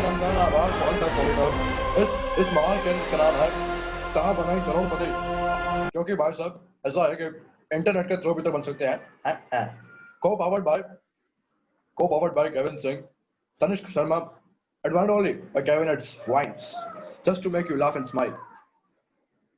अभिनंदन, आभार, स्वागत है सभी का। इस महान खेल का नाम है कहाँ बनाई करोड़पति। क्योंकि भाई साहब ऐसा है कि इंटरनेट के थ्रू भी तो बन सकते हैं। को powered by Kevin Singh, Tanishq Sharma, advanced only by Kevin its wines, just to make you laugh and smile।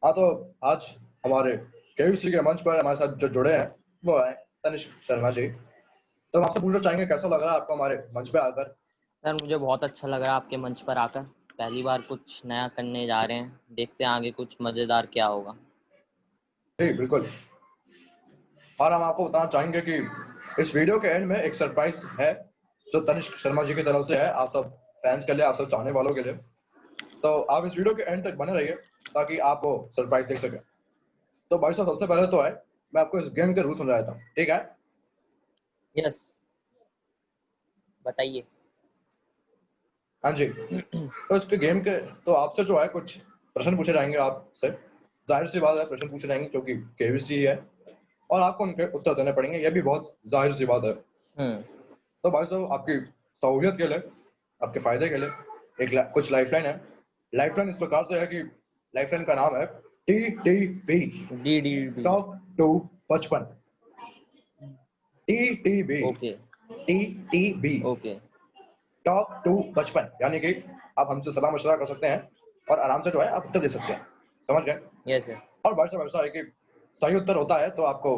हाँ तो आज हमारे केवीसी के मंच पर हमारे साथ जो जुड़े हैं वो है तनिष्क शर्मा जी। तो हम आपसे पूछना चाहेंगे कैसा लग रहा है आपको हमारे मंच पे आकर। सर मुझे बहुत अच्छा लग रहा है आपके मंच पर आकर। पहली बार कुछ नया करने जा रहे हैं, देखते हैं आगे कुछ मजेदार क्या होगा। जी बिल्कुल। और हम आपको बताना चाहेंगे कि इस वीडियो के एंड में एक सरप्राइज है जो तनिष्क शर्मा जी की तरफ से है, आप सब फैंस के लिए, आप सब चाहने वालों के लिए। तो आप इस वीडियो के एंड तक बने रहिए ताकि आप वो सरप्राइज देख सकें। तो भाई साहब सबसे पहले तो है मैं आपको इस गेम के रूल समझा देता हूँ, ठीक है? यस, बताइए। हाँ जी। तो इसके गेम के तो आपसे जो है कुछ प्रश्न पूछे जाएंगे आपसे। जाहिर सी बात है प्रश्न पूछे जाएंगे क्योंकि केवीसी है और आपको उनके उत्तर देने पड़ेंगे, ये भी बहुत जाहिर सी बात है। तो भाई साहब आपकी सहूलियत के लिए, आपके फायदे के लिए कुछ लाइफलाइन है। लाइफलाइन इस प्रकार से है कि लाइफलाइन का नाम है TTB, D D D. Talk to Bachpan. TTB, okay TTB, okay talk to Bachpan, यानी कि आप हमसे सलाह मशवरा कर सकते हैं और आराम से जो है आप उत्तर दे सकते हैं। समझ गए? Yes sir. और भाई साहब ऐसा है कि सही उत्तर होता है तो आपको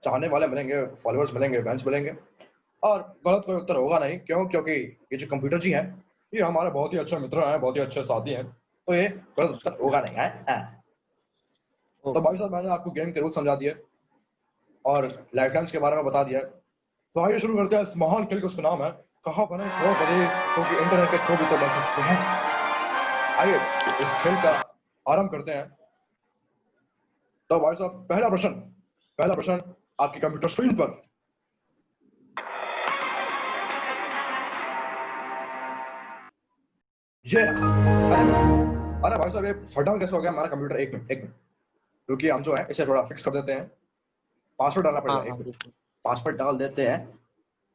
चाहने वाले मिलेंगे, फॉलोअर्स मिलेंगे, फैंस मिलेंगे। और गलत कोई उत्तर होगा नहीं। क्यों? क्योंकि ये जो कंप्यूटर जी हैं ये हमारे बहुत ही अच्छे मित्र हैं, बहुत ही अच्छे साथी हैं, तो ये गलत उत्तर होगा नहीं है। तो भाई साहब मैंने आपको गेम के रूल समझा दिए और लाइफलाइंस के बारे में बता दिया। तो आइए शुरू करते हैं इस महान खेल का। उसका नाम है कहाँ बने करोड़पति, क्योंकि इंटरनेट के थ्रू भी तो बन सकते हैं। आइए इस खेल का आरंभ करते हैं। तो भाई साहब पहला प्रश्न आपकी कंप्यूटर स्क्रीन पर। ये अरे भाई साहब ये शट डाउन कैसे हो गया हमारा कंप्यूटर? एक मिनट रुकिए, हम जो है इसे थोड़ा फिक्स कर देते हैं। पासवर्ड डालना पड़ेगा, एक मिनट। पासवर्ड डाल देते हैं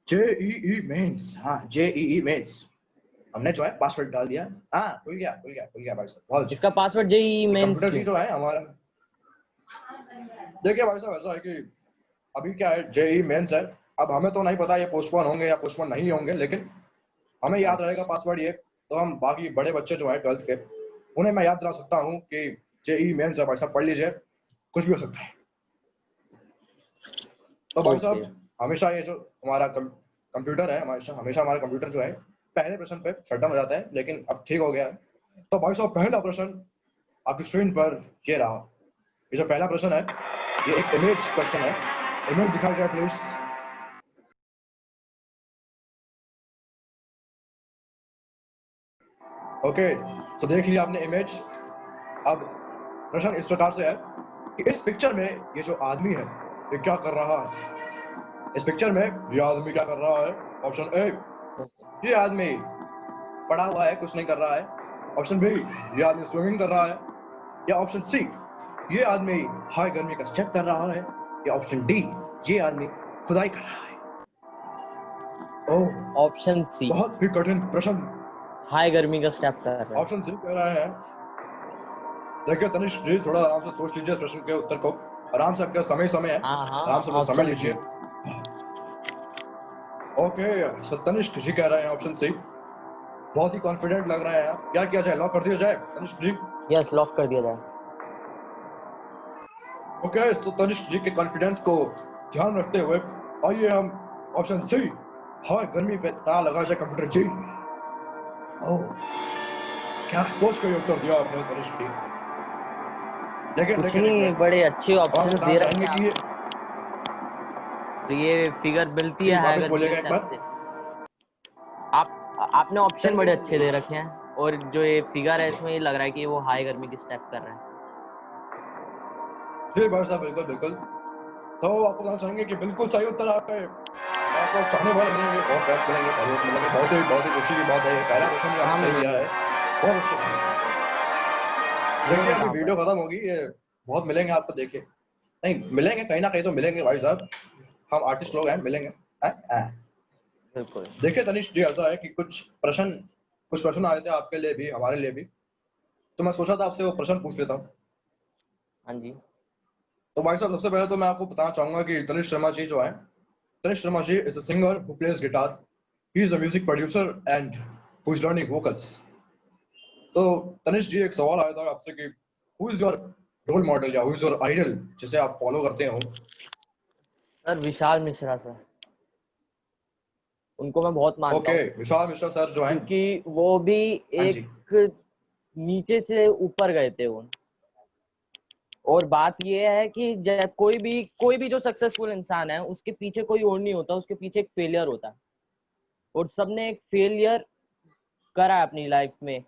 JEE मेंस। हाँ JEE मेंस हमने जो है पासवर्ड डाल दिया। हाँ खुल गया भाई साहब, बहुत इसका पासवर्ड जेईई मेंस कंप्यूटर क्यों? जी जो है हमारा। देखिए भाई साहब ऐसा है कि अभी क्या है, JEE मेंस है। अब हमें तो नहीं पता ये पोस्टपोन होंगे या पोस्टपोन नहीं होंगे, लेकिन हमें याद रहेगा पासवर्ड ये। तो हम बाकी बड़े बच्चे जो है 12th के, उन्हें मैं याद दिला सकता हूँ कि JEE मेंस है भाई साहब, पढ़ लीजिए, कुछ भी हो सकता है। तो भाई साहब हमेशा ये जो हमारा कंप्यूटर है, हमेशा हमारा कंप्यूटर जो है पहले प्रश्न पे शट डाउन हो जाता है, लेकिन अब ठीक हो गया है। तो भाई साहब पहला प्रश्न आपकी स्क्रीन पर ये रहा। ये जो पहला प्रश्न है ये एक इमेज क्वेश्चन है। इमेज दिखाई जाए प्लीज। ओके, तो देख लिया आपने इमेज। अब प्रश्न इस प्रकार से है कि इस पिक्चर में ये जो आदमी है ये क्या कर रहा है? इस पिक्चर में ये आदमी क्या कर रहा है? ऑप्शन ए, ये आदमी पड़ा हुआ है, कुछ नहीं कर रहा है। ऑप्शन बी, ये आदमी स्विमिंग कर रहा है। या ऑप्शन सी, ये आदमी हाई गर्मी का स्टेप कर रहा है। या ऑप्शन डी, ये आदमी खुदाई कर रहा है। ओह, ऑप्शन सी, बहुत ही कठिन प्रश्न। हाई गर्मी का स्टेप कर रहा है। ऑप्शन सी कह रहे हैं। देखिए तनिष्क जी थोड़ा आराम से सोच लीजिए इस प्रश्न के उत्तर को। आराम से, आपका समय है, आराम से समय लीजिए। ओके, so तनिष्क जी कह रहे हैं ऑप्शन सी। बहुत ही कॉन्फिडेंट लग रहे हैं आप। क्या किया जाए, लॉक कर दिया जाए तनिष्क जी? यस, लॉक कर दिया जाए। ओके, सो तनिष्क जी के कॉन्फिडेंस को ध्यान रखते हुए आइए हम ऑप्शन सी, हाई गर्मी पे ताला लगा जाए कंप्यूटर जी। ओह, क्या सोच कर उत्तर दिया आपने तनिष्क जी। लेकिन बड़े अच्छे ऑप्शन दे रखे हैं कि ये फिगर मिलती है हाई गर्मी के स्टेप से। आपने ऑप्शन बड़े अच्छे दे रखे हैं और जो ये फिगर है इसमें ये लग रहा है कि वो हाई गर्मी की स्टेप कर रहा है। जी भाई साहब बिल्कुल बिल्कुल। तो आपको बताना चाहेंगे कि बिल्कुल सही उत्तर आपको चाहने वाले मिलेंगे और फैंस मिलेंगे, फॉलोअर्स मिलेंगे। बहुत ही खुशी की बात है। ये पहला क्वेश्चन भी आपने सही दिया है, बहुत अच्छा। देखिए अभी वीडियो खत्म होगी, ये बहुत मिलेंगे आपको। देखिए नहीं मिलेंगे, कहीं ना कहीं तो मिलेंगे भाई साहब, हम आर्टिस्ट लोग हैं, मिलेंगे। बिल्कुल। देखिए तनिष्क जी ऐसा है कि कुछ कुछ प्रश्न आए थे आपके लिए भी, हमारे लिए भी, तो मैं सोचा था आपसे वो प्रश्न पूछ लेता हूँ। हाँ जी। तो भाई साहब, सबसे पहले तो मैं आपको बताना चाहूंगा कि तनिष्क शर्मा जी जो है, Tanishq Sharma ji is a singer who plays guitar, he is a music producer and who is learning vocals. तो तनिष्क जी, एक सवाल आया था आपसे कि who is your role model या हु इज योर आइडल जिसे आप फॉलो करते हो? सर विशाल मिश्रा सर, उनको मैं बहुत मानता ओके, हूँ, विशाल मिश्रा सर जो हैं। क्योंकि वो भी हाँ जी। एक नीचे से ऊपर गए थे वो। और बात ये है कि कोई भी जो सक्सेसफुल इंसान है, उसके पीछे कोई और नहीं होता, उसके पीछे एक फेलियर होता है। और सबने एक फेलियर करा है अपनी लाइफ में,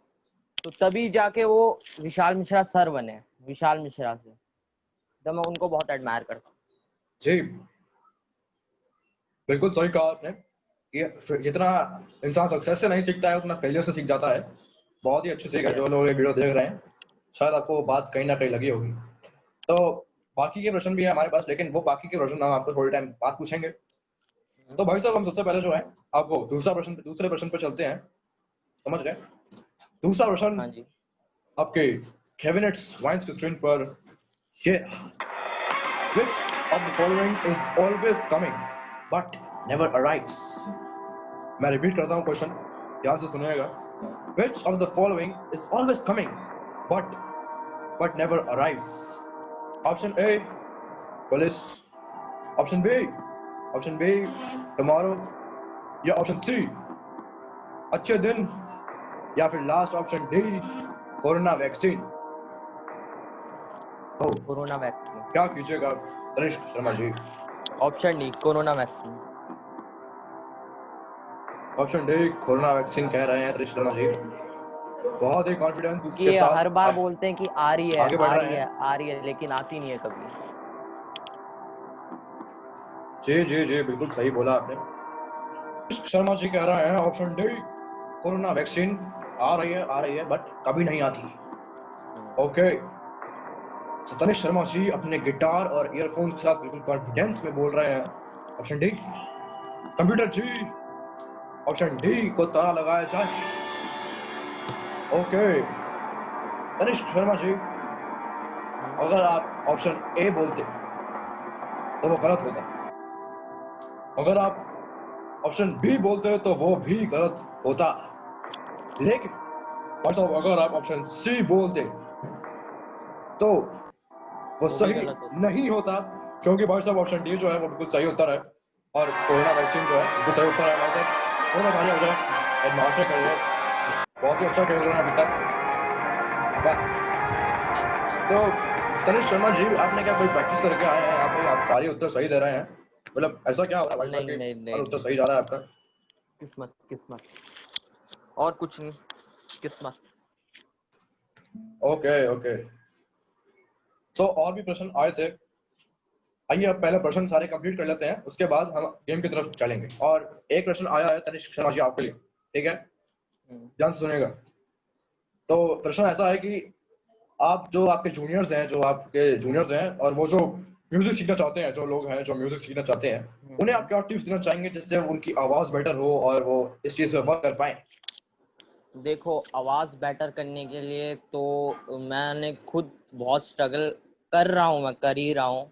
तो तभी जाके वो विशाल मिश्रा सर बने, विशाल मिश्रा से। तो मैं उनको बहुत एडमायर करता हूँ। जी, बिल्कुल सही कहा आपने। ये जितना इंसान सक्सेस से नहीं सीखता है, उतना फेलियर से सीख जाता है। बहुत ही अच्छी सीख है। जो लोग ये वीडियो देख रहे हैं, शायद आपको वो बात कहीं ना कहीं लगी होगी। तो बाकी के प्रश्न भी है हमारे पास, लेकिन वो बाकी के प्रश्न हम आपको थोड़े टाइम बाद पूछेंगे। तो भाई साहब, हम सबसे पहले जो है आपको दूसरे प्रश्न पे चलते हैं। समझ गए? दूसरा प्रश्न हाँ जी। आपके कैबिनेट वाइन्स के स्क्रीन पर ये, which of the following is always coming but never arrives? मैं रिपीट करता हूँ क्वेश्चन, ध्यान से सुनिएगा। Which of the following is always coming but never arrives? Option A, police. Option B, tomorrow. या ऑप्शन सी, अच्छे दिन। या फिर last option D, corona vaccine. ओ, कोरोना वैक्सीन। क्या कीजिएगा Tanishq Sharma ji? Option D, corona vaccine. Option D, corona vaccine कह रहे हैं तनिष्क शर्मा जी। बहुत ही कॉन्फिडेंस क्योंकि के ये साथ हर बार आप बोलते हैं कि आ रही है, आगे बढ़ आ रहे रही है, हैं। आ रही है, लेकिन आती नहीं है कभी। जी जी जी, बिल्कुल सही बोला आपने। तनिष्क शर्मा जी कह रहे हैं ऑप्शन डी, कोरोना वैक्सीन आ रही है बट कभी नहीं आती। ओके, तो तनिष्क शर्मा जी अपने गिटार और ईयरफोन्स के साथ बिल्कुल कॉन्फिडेंस में बोल रहे हैं ऑप्शन डी। कंप्यूटर जी, ऑप्शन डी को ताला लगाया जाए। ओके, तनिष्क शर्मा जी, अगर आप ऑप्शन ए बोलते तो वो गलत होता, अगर आप ऑप्शन बी बोलते तो वो भी गलत होता, लेकिन भाई साहब अगर आप ऑप्शन सी बोलते तो वो वो भी सही गलत होता। नहीं होता, क्योंकि भाई साहब ऑप्शन डी जो है वो बिल्कुल सही उत्तर है। और कोरोना वैक्सीन जो है बिल्कुल सही उत्तर है भाई साहब। कोरोना तालियां हो जाए, एडमास्टर कर रहे हैं, बहुत ही अच्छा खेल रहे हैं अभी तक। वाह। तो तनिष्क शर्मा जी, आपने क्या कोई प्रैक्टिस करके आए हैं यहाँ पे? आप सारे उत्तर सही दे रहे हैं, मतलब ऐसा क्या हो रहा है भाई साहब नहीं कि नहीं हर नहीं उत्तर नहीं, सही जा रहा है आपका? किस्मत किस्मत, और कुछ नहीं, किस्मत। ओके ओके, तो और भी प्रश्न आए थे। आइए अब पहले प्रश्न सारे कंप्लीट कर लेते हैं, उसके बाद हम गेम की तरफ चलेंगे। और एक प्रश्न आया है तनिष्क शर्मा जी आपके लिए, ठीक है? ध्यान से सुनिएगा। तो प्रश्न ऐसा है कि आप जो आपके जूनियर्स हैं और वो जो म्यूजिक सीखना चाहते हैं, जो लोग हैं जो म्यूजिक सीखना चाहते हैं, उन्हें आप क्या टिप्स देना चाहेंगे जिससे उनकी आवाज बेटर हो और वो इस चीज पे वर्क कर पाए? देखो, आवाज बेटर करने के लिए तो मैंने खुद बहुत स्ट्रगल कर रहा हूँ, मैं कर ही रहा हूँ।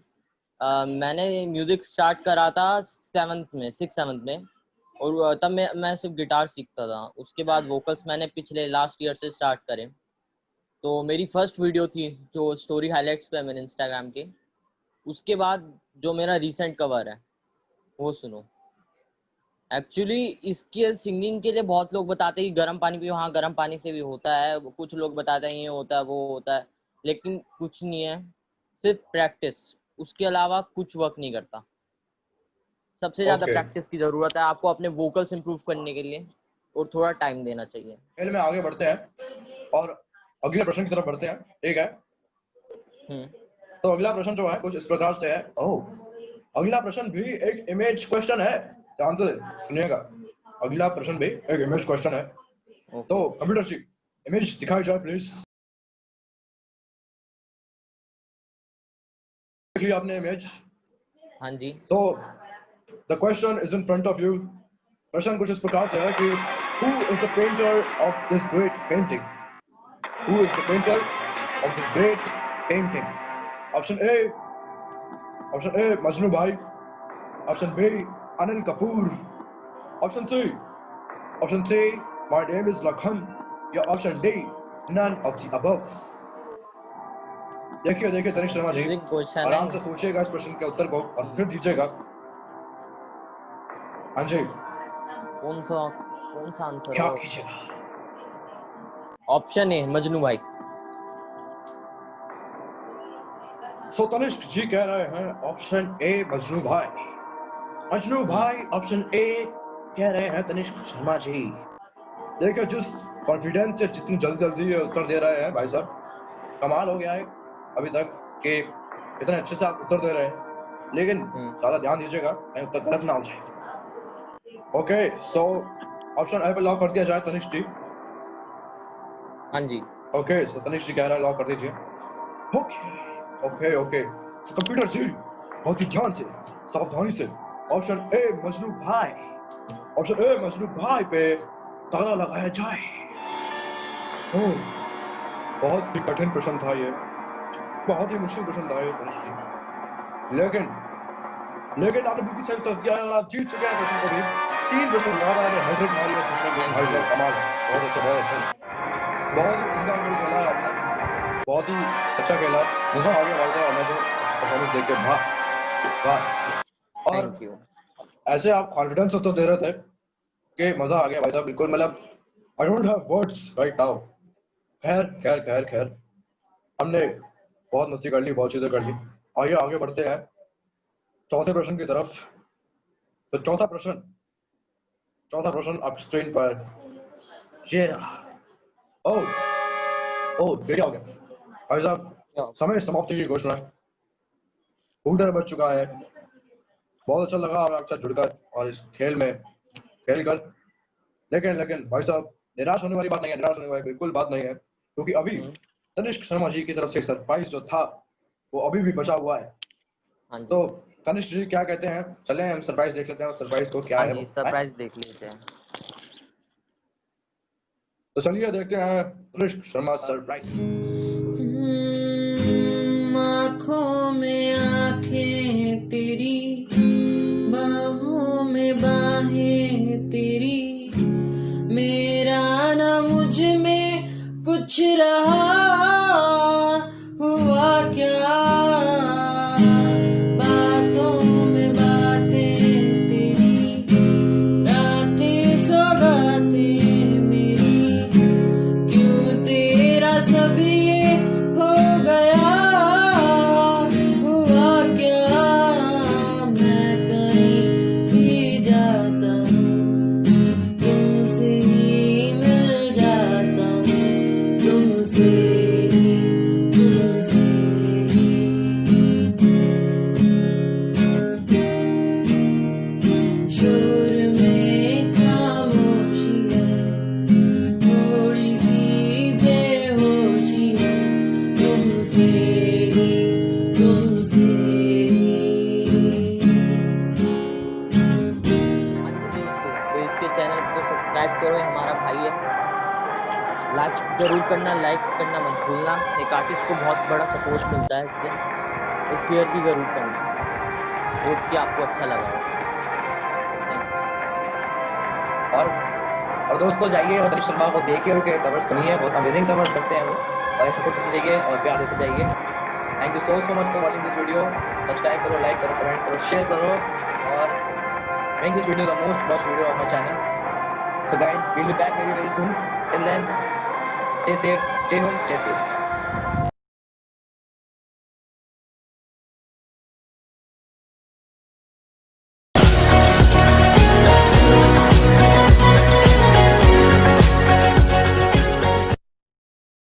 मैंने म्यूजिक स्टार्ट करा था 6 7 में, और तब मैं सिर्फ गिटार सीखता था। उसके बाद वोकल्स मैंने पिछले लास्ट ईयर से स्टार्ट करे। तो मेरी फर्स्ट वीडियो थी जो स्टोरी हाईलाइट्स पे है मेरे इंस्टाग्राम के। उसके बाद जो मेरा रीसेंट कवर है वो सुनो। एक्चुअली इसके सिंगिंग के लिए बहुत लोग बताते हैं कि गर्म पानी पियो, हाँ गर्म पानी से भी होता है, कुछ लोग बताते हैं ये होता है वो होता है, लेकिन कुछ नहीं है, सिर्फ प्रैक्टिस। उसके अलावा कुछ वर्क नहीं करता। सबसे ज्यादा ओके, प्रैक्टिस की जरूरत है आपको अपने वोकल्स इंप्रूव करने के लिए, और थोड़ा टाइम देना चाहिए। खेल में आगे बढ़ते हैं और अगले प्रश्न की तरफ बढ़ते हैं, ठीक है? हम्म। तो अगला प्रश्न जो है कुछ इस प्रकार से है। ओह, अगला प्रश्न भी एक इमेज क्वेश्चन है, ध्यान से सुनिएगा। अगला प्रश्न भी एक इमेज क्वेश्चन है। ओके। तो कंप्यूटर जी, इमेज दिखाई जाए प्लीज। देख लिया आपने इमेज? हाँ जी। तो the question is in front of you. प्रश्न कुछ इस प्रकार से है कि Who is the painter of this great painting? Who is the painter of this great painting? Option A, Majnu Bhai. Option B, Anil Kapoor. Option C, my name is Lakhan. या option D, none of the above. देखिए Tanish Sharma ji, music question आराम है। से सोचिएगा इस प्रश्न के उत्तर को और फिर दीजिएगा। हाँ जी, कौन सा आंसर क्या हो? कीजिएगा? ऑप्शन ए, मजनू भाई। सो तनिष्क जी कह रहे हैं ऑप्शन ए, मजनू भाई। मजनू भाई ऑप्शन ए कह रहे हैं तनिष्क शर्मा जी। देखिए जिस कॉन्फिडेंस से जितनी जल्दी ये उत्तर दे रहे हैं भाई साहब, कमाल हो गया है अभी तक कि इतने अच्छे से आप उत्तर दे रहे हैं, लेकिन ज्यादा ध्यान दीजिएगा कहीं उत्तर गलत ना हो जाए। ओके, सो ऑप्शन ए पे लॉक कर दिया जाए तनिष्क जी। हाँ जी। ओके, सो तनिष्क जी कह रहा है लॉक कर दीजिए। ओके, सो कंप्यूटर जी बहुत ही ध्यान से, सावधानी से ऑप्शन ए मजनू भाई पे ताला लगाया जाए। ओह, बहुत ही कठिन प्रश्न था ये, बहुत ही मुश्किल प्रश्न था ये तनिष्क जी, लेकिन आपने बिल्कुल सही उत्तर दिया है और आप जीत चुके हैं प्रश्न को भी। 3 प्रश्न लगातार आपने हैट्रिक मारी है जीतने की। भाई साहब कमाल, बहुत अच्छा, बहुत ही उम्दा अंग्रेज खेला है आपने, बहुत ही अच्छा खेला, मजा आ गया भाई साहब हमें तो परफॉर्मेंस देख के। वाह। और थैंक यू। ऐसे आप कॉन्फिडेंस उत्तर दे रहे थे कि मजा आ गया भाई साहब, बिल्कुल मतलब I don't have words right now. खैर, हमने बहुत मस्ती कर ली, बहुत चीजें कर ली। आइए आगे बढ़ते हैं चौथे प्रश्न की तरफ। तो चौथा प्रश्न आप स्क्रीन पर ये रहा। ओह ये क्या हो गया भाई साहब? समय समाप्ति की घोषणा। हूटर बज चुका है। बहुत अच्छा लगा हमें आपके साथ जुड़कर और इस खेल में खेलकर, लेकिन भाई साहब निराश होने वाली बात नहीं है, निराश होने वाली बिल्कुल बात नहीं है, क्योंकि अभी तनिष्क शर्मा जी की तरफ से सरप्राइज जो था वो अभी भी बचा हुआ है। हाँ जी। तो तनिष्क जी क्या कहते हैं, चलें हम सरप्राइज देख लेते हैं, सरप्राइज को क्या हाँ है जी, वो, सरप्राइज देख लेते हैं। तो चलिए देखते हैं तनिष्क शर्मा सरप्राइज। आँखों में आँखें तेरी, बाहों में बाहें तेरी, मेरा ना मुझ में कुछ रहा, हुआ क्या? बातों में बातें तेरी, रातें सौगातें मेरी, क्यों तेरा सब ये हो गया? हुआ क्या? मैं कहीं भी जाता हूँ, तुमसे ही मिल जाता हूँ, तुमसे ही। शोर में खामोशी है, थोड़ी सी बेहोशी है, तुमसे ही। हाँ जी दोस्तों, तो इसके चैनल को सब्सक्राइब करो, ये हमारा भाई है। लाइक जरूर करना, लाइक करना मत भूलना। एक आर्टिस्ट को बहुत बड़ा सपोर्ट मिलता है इससे, और शेयर भी जरूर करना। होप कि आपको अच्छा लगा हो। और दोस्तों जाइए और तनिष्क शर्मा को देखिए, उनके कवर्स सुनिए, बहुत अमेजिंग कवर्स करते हैं वो, और सपोर्ट करते जाइए और प्यार देते जाइए। Thank you so much for watching this video. Subscribe करो, लाइक करो, कमेंट करो, शेयर करो, और make this video the most watch video of my channel. So guys, we'll be back very soon. Till then, stay safe, stay home, stay safe.